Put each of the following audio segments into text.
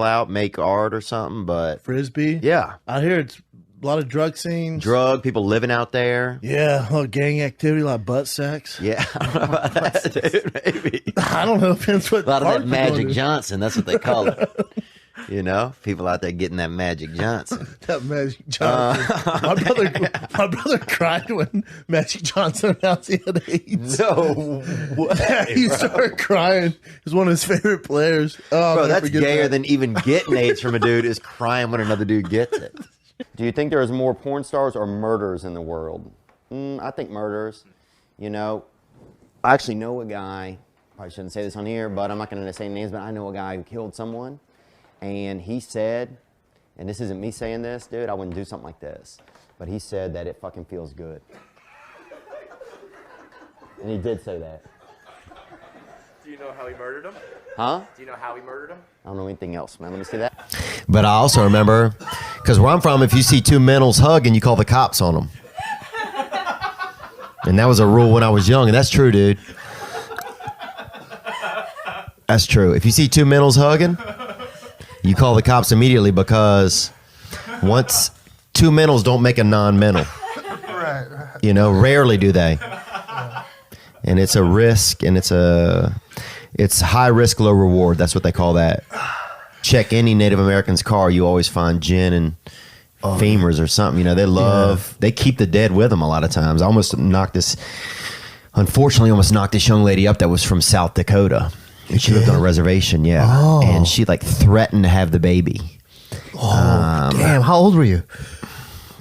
out, make art or something, but Frisbee. yeah, Out here, it's a lot of drug scenes. people living out there. Yeah, a lot of gang activity, a lot of butt sex. Yeah, I don't know about that, dude. Maybe I don't know. Depends what a lot of part that you're going Magic to. Johnson. That's what they call it. You know, people out there getting that Magic Johnson. That Magic Johnson. My brother cried when Magic Johnson announced he had AIDS. No way, He started crying. He's one of his favorite players. Oh, I'll bro, never that's forget gayer that. than even getting AIDS from a dude is crying when another dude gets it. Do you think there's more porn stars or murderers in the world? I think murderers. You know, I actually know a guy, probably shouldn't say this on here, but I'm not going to say names, but I know a guy who killed someone. And he said, and this isn't me saying this, dude, I wouldn't do something like this, but he said that it fucking feels good. And he did say that. Do you know how he murdered him? Huh? Do you know how he murdered him? I don't know anything else, man. Let me see that. But I also remember, because where I'm from, if you see two mentals hugging, you call the cops on them. And that was a rule when I was young, and that's true, dude. That's true. If you see two mentals hugging, you call the cops immediately, because once two mentals don't make a non-mental. Right. You know, rarely do they. And it's a risk, and it's high risk, low reward. That's what they call that. Check any Native American's car, you always find gin and femurs or something. You know, they keep the dead with them a lot of times. I unfortunately almost knocked this young lady up that was from South Dakota. And she lived on a reservation, yeah. Oh. And she like threatened to have the baby. Oh, damn. How old were you?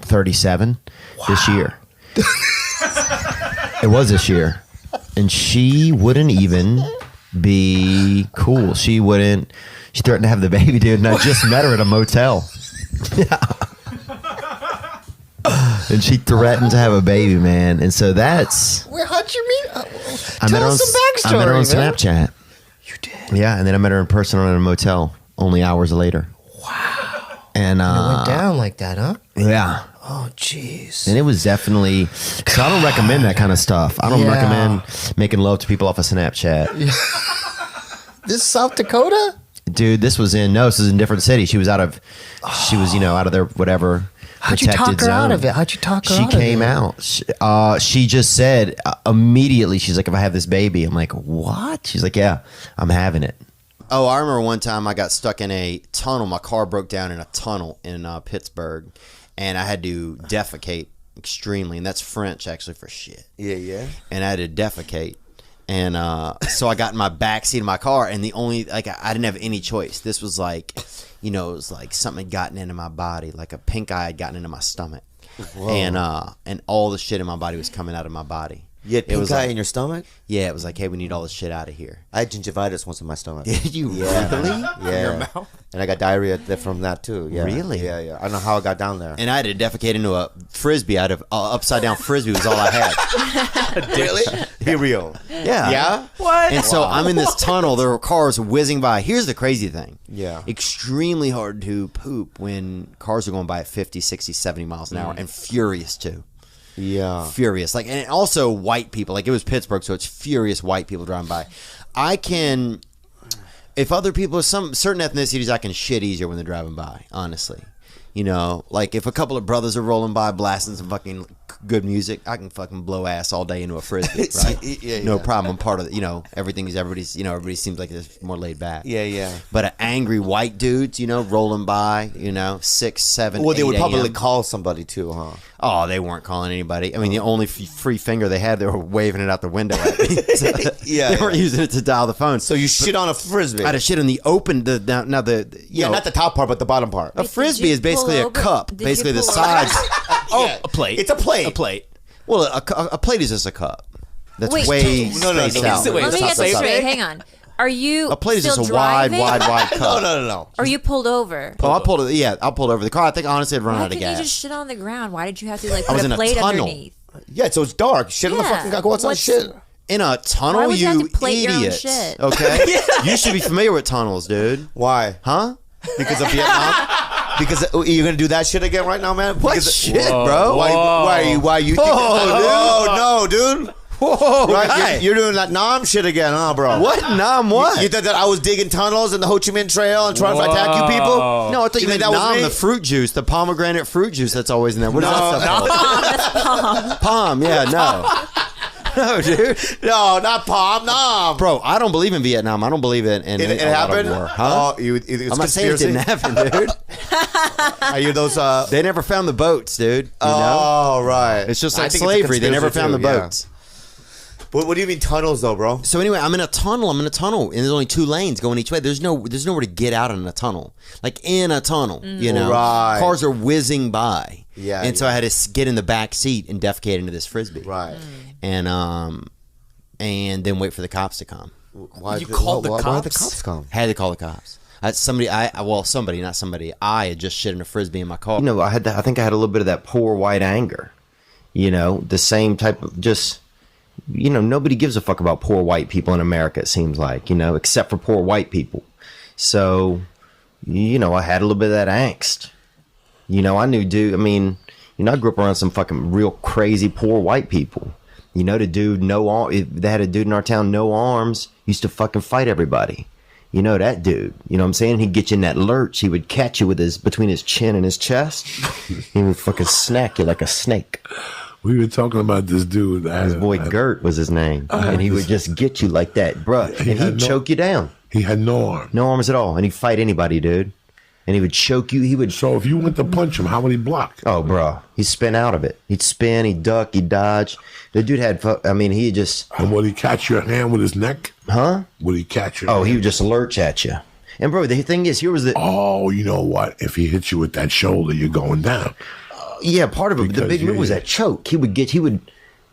37 this year. It was this year. And she wouldn't even be cool. She threatened to have the baby, dude. And I just met her at a motel. And she threatened to have a baby, man. And so that's... Wait, how'd you meet? I met her on Snapchat. You did? Yeah, and then I met her in person in a motel only hours later. Wow. And it went down like that, huh? Yeah. Oh, jeez. And it was definitely... So I don't recommend that kind of stuff. I don't recommend making love to people off of Snapchat. This South Dakota? Dude, this was in a different city. She was out of their whatever How'd you protected talk her zone. out of it? How'd you talk her She out of it? came out. She just said immediately, she's like, if I have this baby. I'm like, what? She's like, yeah, I'm having it. Oh, I remember one time I got stuck in a tunnel. My car broke down in a tunnel in Pittsburgh, and I had to defecate extremely. And that's French, actually, for shit. Yeah. And I had to defecate. And so I got in my back seat of my car, and I didn't have any choice. This was like, it was like something had gotten into my body, like a pink eye had gotten into my stomach. Whoa. And all the shit in my body was coming out of my body. You had pink eye in your stomach? Yeah, it was like, hey, we need all this shit out of here. I had gingivitis once in my stomach. Did you really? Yeah. In your mouth? And I got diarrhea from that too. Yeah. Really? Yeah. I don't know how I got down there. And I had to defecate into a Frisbee. I had an upside down Frisbee was all I had. Really? Be real. Yeah. Yeah? What? And so I'm in this tunnel. There were cars whizzing by. Here's the crazy thing. Yeah. Extremely hard to poop when cars are going by at 50, 60, 70 miles an hour, and furious too. Yeah. Furious. Like, and also white people. Like, it was Pittsburgh, so it's furious white people driving by. If other people, some certain ethnicities, I can shit easier when they're driving by, honestly. Like if a couple of brothers are rolling by blasting some fucking good music, I can fucking blow ass all day into a Frisbee, right? No problem. I'm part of it. Everybody seems like it's more laid back. Yeah. But angry white dudes, rolling by, 6, 7, Well, they 8 would probably a.m. call somebody too, huh? Oh, they weren't calling anybody. I mean, the only free finger they had, they were waving it out the window at me. So Yeah. They weren't using it to dial the phone. So you shit on a Frisbee? I had a shit on the open, not the top part, but the bottom part. a Frisbee is basically a cup. Basically the sides. Yeah. A plate. It's a plate. A plate. Well, a plate is just a cup. That's Wait, way no, spaced out. wait, Let me get stop. this straight. Hang on. Are you A plate is still just a driving? wide cup. No. Are you pulled over? Oh, I pulled over the car. I think honestly I'd run Why out of couldn't you gas. just shit on the ground? Why did you have to I put was in a a plate tunnel. underneath? Yeah, so it's dark. Shit on the Yeah. fucking guy. Go outside and What's- shit. In a tunnel, Why would you have to plate your own idiot. shit? Okay, you should be familiar with tunnels, dude. Why? Huh? Because of Vietnam? Because you're gonna do that shit again right now, man? What Because shit, bro? Why are you? Oh, Oh, no, dude. Whoa, Right? guy. You're doing that Nam shit again, huh, bro? What? Nam what? You thought that I was digging tunnels in the Ho Chi Minh Trail and trying to attack you people? No, I thought you think meant that was Nam, me? the fruit juice, the pomegranate fruit juice that's always in there. What is that stuff called? Palm, yeah, no. No, dude. No, not Palm, Nam. Bro, I don't believe in Vietnam. I don't believe it in It a lot of happened? war. Huh? Oh, it's I'm not saying it conspiracy? didn't happen, dude. Are you those... They never found the boats, dude. You know? Oh, right. It's just I like think it's a slavery. They never conspiracy found the too, yeah. boats. What do you mean tunnels, though, bro? So anyway, I'm in a tunnel, and there's only 2 lanes going each way. There's nowhere to get out in a tunnel. Like in a tunnel, you know. Right. Cars are whizzing by. Yeah, And so I had to get in the back seat and defecate into this Frisbee. Right. And then wait for the cops to come. Why You called the why cops? the cops come? Had to call the cops. I had just shit in a Frisbee in my car. You know, I think I had a little bit of that poor white anger. You know, the same type of just, you know, nobody gives a fuck about poor white people in America, it seems like, you know, except for poor white people. So, you know, I had a little bit of that angst. You know, I grew up around some fucking real crazy poor white people. You know, they had a dude in our town, no arms, used to fucking fight everybody. You know that dude. You know what I'm saying? He'd get you in that lurch. He would catch you with between his chin and his chest. He would fucking snack you like a snake. We were talking about this dude. His boy Gert was his name. And he would just get you like that, bruh. And he'd choke you down. He had no arm. No arms at all. And he'd fight anybody, dude. And he would choke you. So if you went to punch him, how would he block? Oh, bro. He'd spin out of it. He'd spin, he'd duck, he'd dodge. The dude he just... And would he catch your hand with his neck? Huh? Would he catch your Oh, hand? he would just lurch at you. And, bro, the thing is, here was the... Oh, you know what? If he hits you with that shoulder, you're going down. Yeah, part of it. The Because big move was that choke. He would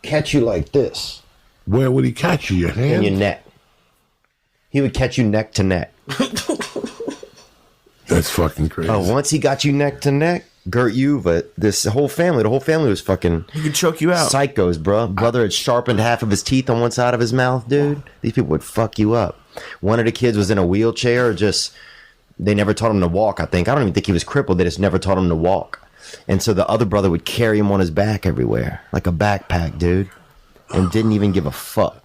catch you like this. Where would he catch you? Your In hand? your neck. He would catch you neck to neck. That's fucking crazy. Oh, once he got you neck to neck, Gert Yuva, the whole family was fucking He could choke you out. psychos, bro. Brother had sharpened half of his teeth on one side of his mouth, dude. These people would fuck you up. One of the kids was in a wheelchair, they never taught him to walk, I think. I don't even think he was crippled. They just never taught him to walk. And so the other brother would carry him on his back everywhere, like a backpack, dude, and didn't even give a fuck.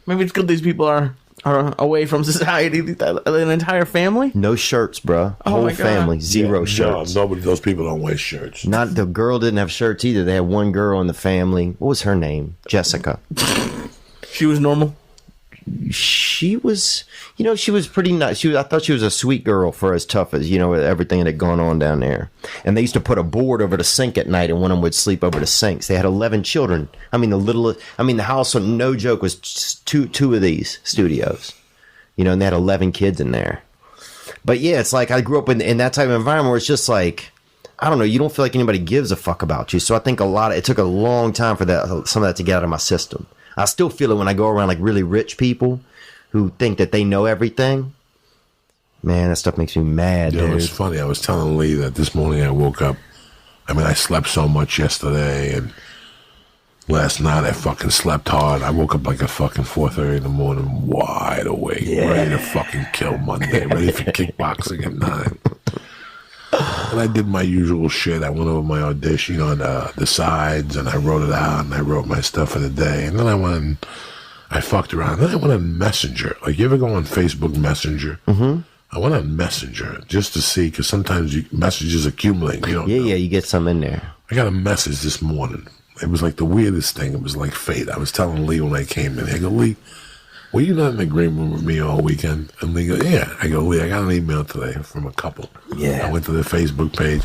Maybe it's good these people are away from society. An entire family. No shirts, bro. Oh Whole my God. family, zero shirts. No, nobody. Those people don't wear shirts. Not the girl didn't have shirts either. They had one girl in the family. What was her name? Jessica. She was normal. She was, she was pretty nice. I thought she was a sweet girl for as tough as, with everything that had gone on down there. And they used to put a board over the sink at night, and one of them would sleep over the sinks. They had 11 children. The house, no joke, was two of these studios, and they had 11 kids in there. But yeah, it's like I grew up in that type of environment where it's just like, I don't know, you don't feel like anybody gives a fuck about you. So I think it took a long time for some of that to get out of my system. I still feel it when I go around like really rich people who think that they know everything. Man, that stuff makes me mad, Yeah, dude. it's funny. I was telling Lee that this morning I woke up. I slept so much yesterday, and last night I fucking slept hard. I woke up like at fucking 4:30 in the morning, wide awake, ready to fucking kill Monday, ready for kickboxing at 9. And I did my usual shit. I went over my audition on the sides, and I wrote it out, and I wrote my stuff for the day. And then I fucked around. Then I went on Messenger. Like, you ever go on Facebook Messenger? Mm-hmm. I went on Messenger just to see, because sometimes messages accumulate. You don't know. You get some in there. I got a message this morning. It was like the weirdest thing. It was like fate. I was telling Lee when I came in. I go, Lee, were you not in the green room with me all weekend? And Lee goes, yeah. I go, Lee, I got an email today from a couple. Yeah. I went to their Facebook page.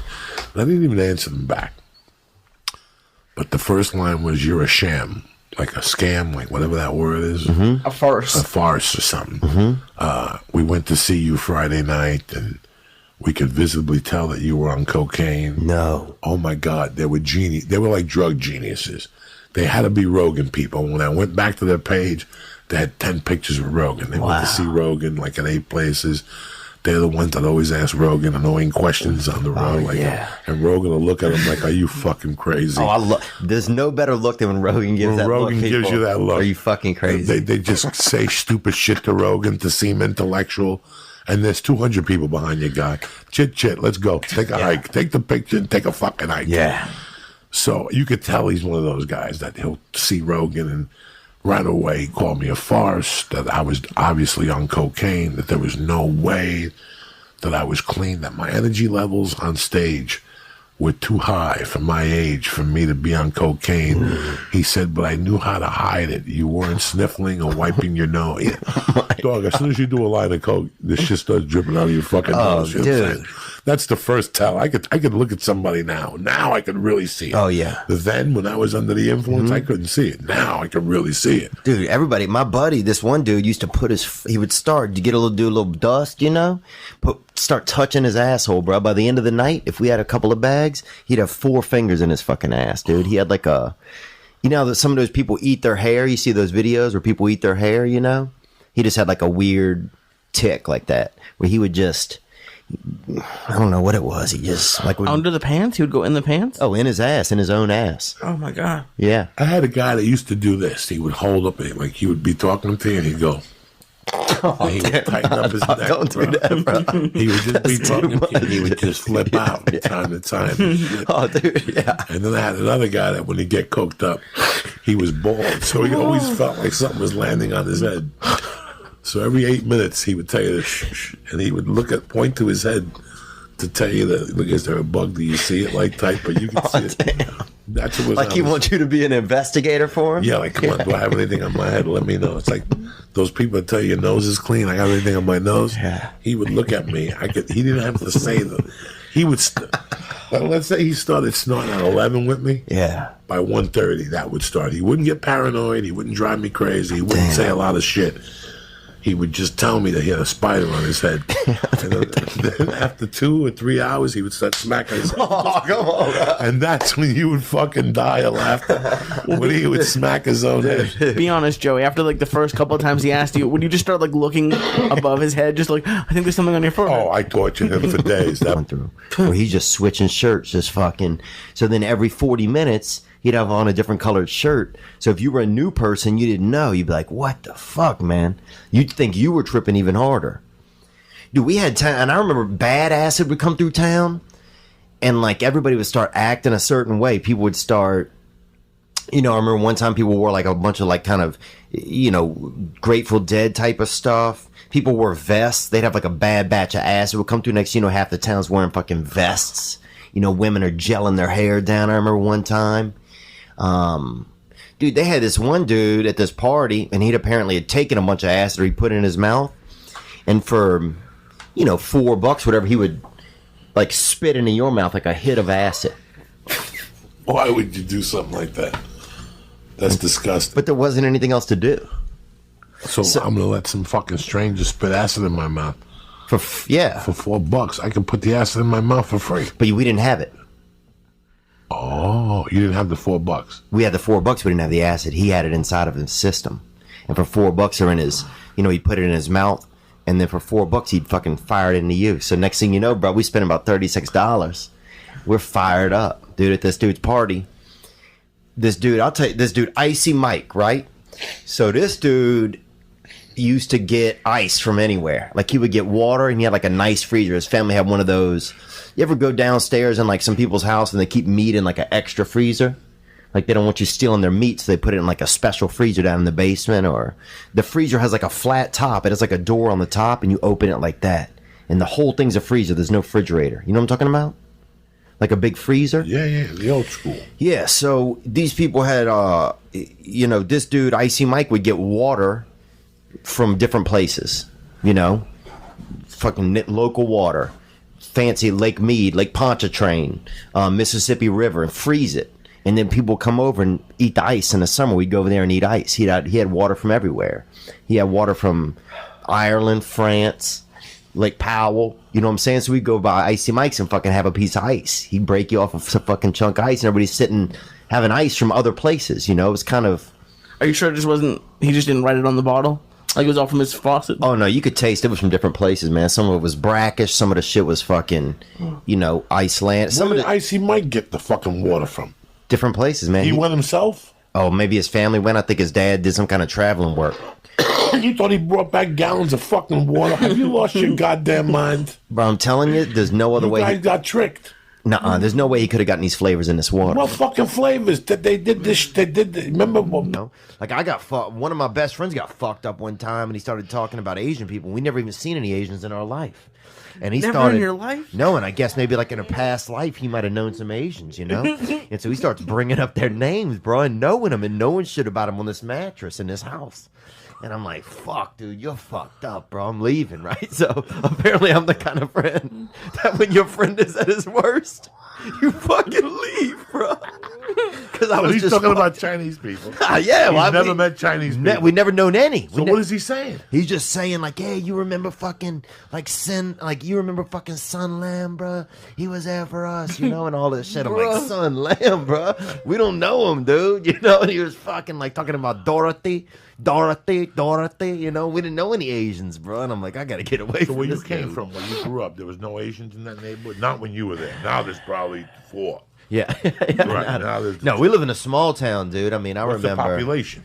And I didn't even answer them back. But the first line was, you're a sham. Like a scam, like whatever that word is. Mm-hmm. A farce. A farce or something. Mm-hmm. We went to see you Friday night, and we could visibly tell that you were on cocaine. No. Oh my God, they were like drug geniuses. They had to be Rogan people. When I went back to their page, they had 10 pictures of Rogan. They went to see Rogan like in 8 places. They're the ones that always ask Rogan annoying questions on the road. And Rogan will look at them like, are you fucking crazy? There's no better look than when Rogan gives that Rogan look. gives you that look. Are you fucking crazy? They just say stupid shit to Rogan to seem intellectual. And there's 200 people behind you, guy. Chit, let's go. Take a hike. Take the picture and take a fucking hike. Yeah. So you could tell he's one of those guys that he'll see Rogan and Right away, he called me a farce, that I was obviously on cocaine, that there was no way that I was clean, that my energy levels on stage were too high for my age for me to be on cocaine. He said, but I knew how to hide it. You weren't sniffling or wiping your nose. Yeah. Dog, as soon as you do a line of coke, this shit starts dripping out of your fucking nose. You know what I'm saying? That's the first tell. I could look at somebody now. Now I could really see it. Oh, yeah. Then, when I was under the influence, I couldn't see it. Now I can really see it. Dude, everybody, my buddy, this one dude used to put he would start to do a little dust, you know, start touching his asshole, bro. By the end of the night, if we had a couple of bags, he'd have 4 fingers in his fucking ass, dude. He had like you know, that some of those people eat their hair. You see those videos where people eat their hair, you know? He just had like a weird tick like that, where he would just, I don't know what it was. He just like under the pants. He would go in the pants. Oh, in his ass, in his own ass. Oh my god. Yeah. I had a guy that used to do this. He would hold up, like he would be talking to you, and he'd go. And he would tighten up his neck. Don't do that, bro. He would just be talking to you, and he would just flip out from time to time. And shit. Oh, dude, yeah. And then I had another guy that when he'd get coked up, he was bald, so he always felt like something was landing on his head. So every 8 minutes, he would tell you, shh, and he would point to his head to tell you that, look, is there a bug? Do you see it? Like type, but you can see it. Damn. That's what was like he wants you to be an investigator for him? Yeah, like, come on, do I have anything on my head? Let me know. It's like those people that tell you your nose is clean. I got anything on my nose? Yeah. He would look at me. He didn't have to say that. He would, let's say he started snorting at 11 with me. Yeah. By 1:30, that would start. He wouldn't get paranoid. He wouldn't drive me crazy. He wouldn't say a lot of shit. He would just tell me that he had a spider on his head. And then after 2 or 3 hours, he would start smacking his head. Oh, come on, bro. And that's when you would fucking die of laughter. When he would smack his own head. Be honest, Joey. After like the first couple of times he asked you, would you just start like looking above his head, just like, I think there's something on your forehead? Oh, I tortured him for days. Went through where he's just switching shirts, just fucking. So then every 40 minutes, he'd have on a different colored shirt. So if you were a new person, you didn't know. You'd be like, what the fuck, man? You'd think you were tripping even harder. Dude, we had time, and I remember bad acid would come through town, and like everybody would start acting a certain way. People would start, you know, I remember one time people wore like a bunch of like kind of, you know, Grateful Dead type of stuff. People wore vests. They'd have like a bad batch of acid would come through. Next, you know, half the town's wearing fucking vests. You know, women are gelling their hair down. I remember one time. Dude, they had this one dude at this party, and he'd apparently had taken a bunch of acid or he put it in his mouth, and for, you know, $4, whatever, he would like spit into your mouth like a hit of acid. Why would you do something like that? That's disgusting. But there wasn't anything else to do. So I'm gonna let some fucking stranger spit acid in my mouth For $4. I can put the acid in my mouth for free. but we didn't have it. Oh, you didn't have the $4. We had the $4, we didn't have the acid. He had it inside of his system, and for $4 or in his, you know, he'd put it in his mouth, and then for $4 he'd fucking fire it into you. So next thing you know, bro, we spent about $36. We're fired up, dude, at this dude's party. This dude, I'll tell you, this dude, Icy Mike, right? So this dude used to get ice from anywhere. Like he would get water, and he had like a nice freezer. His family had one of those. You ever go downstairs in like some people's house and they keep meat in like an extra freezer? Like they don't want you stealing their meat, so they put it in like a special freezer down in the basement. Or the freezer has like a flat top. It has like a door on the top, and you open it like that. And the whole thing's a freezer. There's no refrigerator. You know what I'm talking about? Like a big freezer? Yeah, the old school. Yeah, so these people had, you know, this dude, Icy Mike, would get water from different places, you know? Fucking local water. Fancy Lake Mead, Lake Pontchartrain, Mississippi River, and freeze it. And then people come over and eat the ice in the summer. We'd go over there and eat ice. He had water from everywhere. He had water from Ireland, France, Lake Powell. You know what I'm saying? So we'd go by Icy Mike's and fucking have a piece of ice. He'd break you off of some fucking chunk of ice, and everybody's sitting having ice from other places. You know, it was kind of... Are you sure it just wasn't, he just didn't write it on the bottle? Like it was all from his faucet? Oh, no, you could taste it was from different places, man. Some of it was brackish. Some of the shit was fucking, you know, Iceland. Some Where of did the Icy Mike get the fucking water from? different places, man. He went himself? Oh, maybe his family went. I think his dad did some kind of traveling work. You thought he brought back gallons of fucking water? Have you lost your goddamn mind? Bro, I'm telling you, there's no other You way. guys got tricked. Nuh-uh, there's no way he could have gotten these flavors in this water. What fucking flavors that they did this? They did. Remember? No. Like I got one of my best friends got fucked up one time, and he started talking about Asian people. We never even seen any Asians in our life. And he Never started in your life? No, and I guess maybe like in a past life he might have known some Asians, you know. And so he starts bringing up their names, bro, and knowing them and knowing shit about them on this mattress in this house. And I'm like, fuck, dude, you're fucked up, bro. I'm leaving, right? So apparently I'm the kind of friend that when your friend is at his worst, you fucking leave, bro. Because I was He's just talking about Chinese people. yeah, well, He's never met Chinese people. we never known any. So what is he saying? He's just saying like, hey, you remember fucking you remember fucking Sun Lam, bro? He was there for us, you know, and all this shit. I'm like, Sun Lam, bro? We don't know him, dude, you know. And he was fucking like talking about Dorothy, you know. We didn't know any Asians, bro. And I'm like, I gotta get away So from where you this came dude. from, where you grew up, there was no Asians in that neighborhood? Not when you were there. Now there's probably 4. Yeah, Right, now there's- no, we live in a small town, dude. I mean, I What's the remember. population?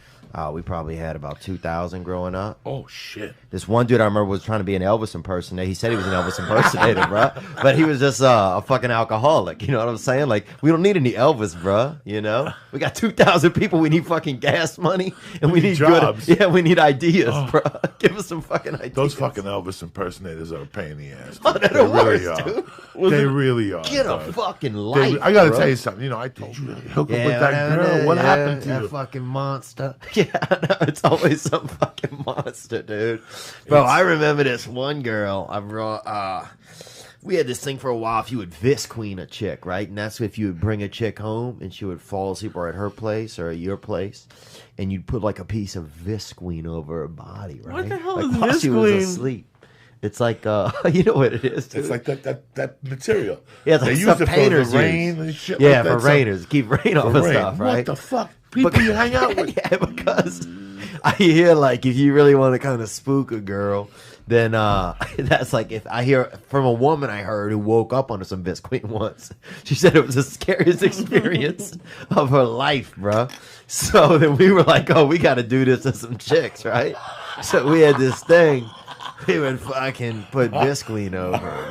We probably had about 2,000 growing up. Oh, shit. This one dude I remember was trying to be an Elvis impersonator. He said he was an Elvis impersonator, bro. But he was just a fucking alcoholic. You know what I'm saying? Like, we don't need any Elvis, bro. You know? We got 2,000 people. We need fucking gas money. And we need jobs. good. Yeah, we need ideas, bro. Give us some fucking ideas. Those fucking Elvis impersonators are a pain in the ass. Oh, they're They the really worst, are. dude. They really are. Get a dog. fucking They- life. I gotta bro. tell you something. You know, I told you to hook up Yeah, with that girl. What happened to that you? fucking monster. Yeah, I know. It's always some fucking monster, dude. Bro, I remember this one girl. We had this thing for a while. If you would Visqueen a chick, right? And that's if you would bring a chick home and she would fall asleep or at her place or at your place, and you'd put like a piece of Visqueen over her body, right? What the hell like, is while she was Visqueen? asleep. It's like, you know what it is, dude? It's like that material. Yeah, it's like they stuff use it for painters the rain use. and shit. Yeah, like that. for rainers. Keep rain off For of rain. stuff, right? What the fuck? People you hang out with. Yeah, because I hear like if you really want to kind of spook a girl, then that's like if I hear from a woman I heard who woke up under some Bisqueen once. She said it was the scariest experience of her life, bro. So then we were like, oh, we got to do this to some chicks, right? So we had this thing. We would fucking put Bisqueen over.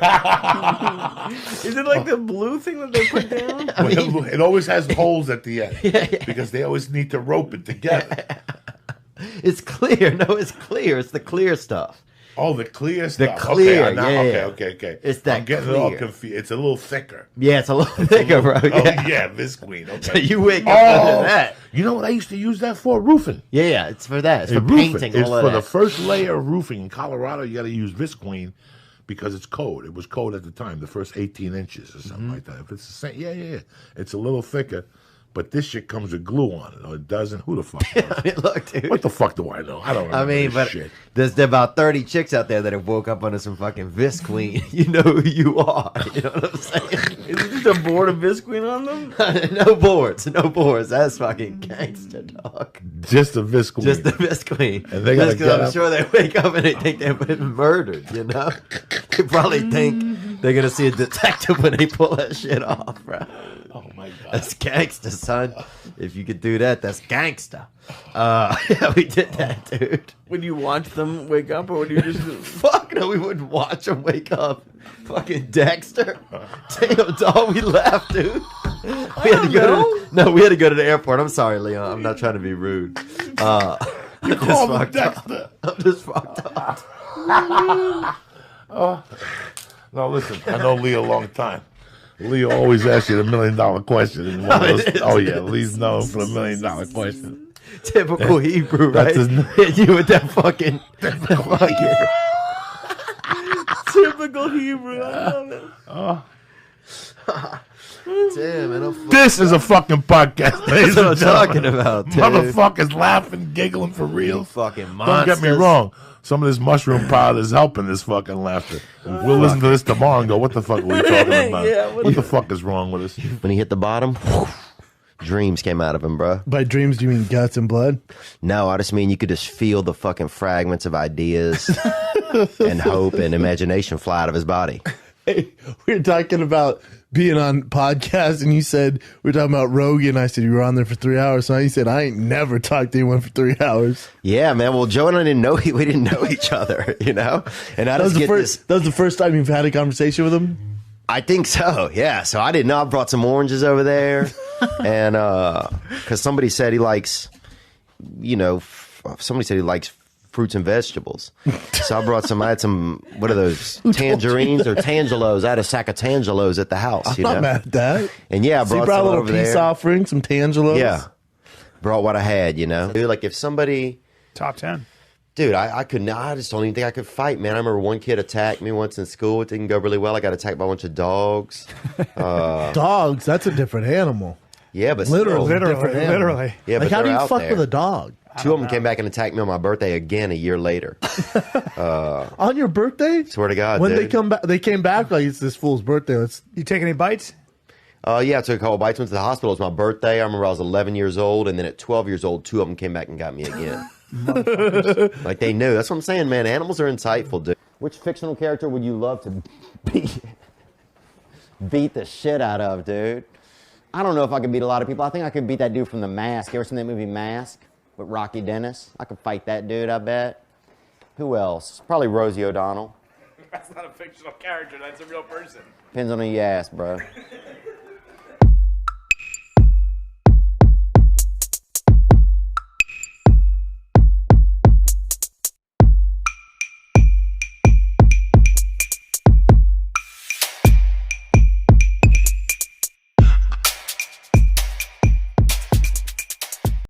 Is it like the blue thing that they put down? It always has holes at the end because they always need to rope it together. It's clear. No, it's clear. It's the clear stuff. Oh, the clear stuff. clear, Okay, now, yeah. okay. It's that I'm getting all clear. confused. It's a little thicker. Yeah, it's a little thicker, bro. Oh Yeah. yeah, Visqueen. Okay. So you wake up under that. You know what I used to use that for? Roofing. Yeah, it's for that. It's for Roofing. painting. It's All of for that. the first layer of roofing in Colorado. You got to use Visqueen because it's code. It was code at the time. The first 18 inches or something like that. If it's the same, yeah. It's a little thicker, but this shit comes with glue on it. Or it doesn't. Who the fuck knows? I mean, look, dude. What the fuck do I know? I don't remember this but shit. there's about 30 chicks out there that have woke up under some fucking Visqueen. You know who you are. You know what I'm saying? Is it just a board of Bisqueen on them? No boards. That's fucking gangster, dog. Just a Visqueen. Just the Visqueen. And they gotta Just 'cause get I'm up. sure they wake up and they think they've been murdered, you know? They probably think they're going to see a detective when they pull that shit off, bro. Oh my god. That's gangster, son. If you could do that, that's gangster. Yeah, we did that, dude. Would you watch them wake up, or would you just? Fuck no, we wouldn't watch them wake up. Fucking Dexter. Damn, dog, we laughed, dude. We had to go we had to go to the airport. I'm sorry, Leon. I'm not trying to be rude. I'm just Call him fucked up. Dexter. I'm just fucked up. No, listen. I know Lee a long time. Lee always asks you the $1 million question. In one of those, it is. oh yeah, Lee's known for the $1 million question. Typical Hebrew, right? That's his name. Hit you with that fucking. Typical Hebrew. I love it. Damn, man. I'm This is a fucking podcast, ladies That's what I'm and talking gentlemen. about, dude. Motherfuckers laughing, giggling for real. fucking Don't monsters. get me wrong. Some of this mushroom powder is helping this fucking laughter. We'll listen to this tomorrow and go, what the fuck were we talking about? Yeah, what the fuck is wrong with us? When he hit the bottom, dreams came out of him, bro. By dreams, do you mean guts and blood? No, I just mean you could just feel the fucking fragments of ideas and hope and imagination fly out of his body. Hey, we were talking about being on podcasts, and you said we were talking about Rogan. I said you were on there for 3 hours. So you said I ain't never talked to anyone for 3 hours. Yeah, man. Well, Joe and I didn't know we didn't know each other, you know. And I That was just the get first. That was the first time you've had a conversation with him. I think so, yeah. So I didn't know. I brought some oranges over there. And because somebody said he likes, somebody said he likes fruits and vegetables. So I had some, what are those, tangerines or tangelos? I had a sack of tangelos at the house. I'm not mad at that. And yeah, I So you brought brought a some little over peace there. offering, some tangelos. Yeah. Brought what I had, Dude, like if somebody... Top 10. Dude, I couldn't. I just don't even think I could fight, man. I remember one kid attacked me once in school. It didn't go really well. I got attacked by a bunch of dogs. Dogs, that's a different animal. Yeah, but Literally. still. Different animal. Literally. Yeah, but Like, how do they're you out fuck there. with a dog? Two of them came back and attacked me on my birthday again a year later. On your birthday? Swear to God, When dude. they came back like it's this fool's birthday. Let's You take any bites? Yeah, I took a couple bites, went to the hospital. It was my birthday. I remember I was 11 years old, and then at 12 years old, two of them came back and got me again. Like they knew. That's what I'm saying, man. Animals are insightful, dude. Which fictional character would you love to beat the shit out of, dude? I don't know if I could beat a lot of people. I think I could beat that dude from The Mask. You ever seen that movie Mask with Rocky Dennis? I could fight that dude, I bet. Who else? Probably Rosie O'Donnell. That's not a fictional character. That's a real person. Depends on who you ask, bro.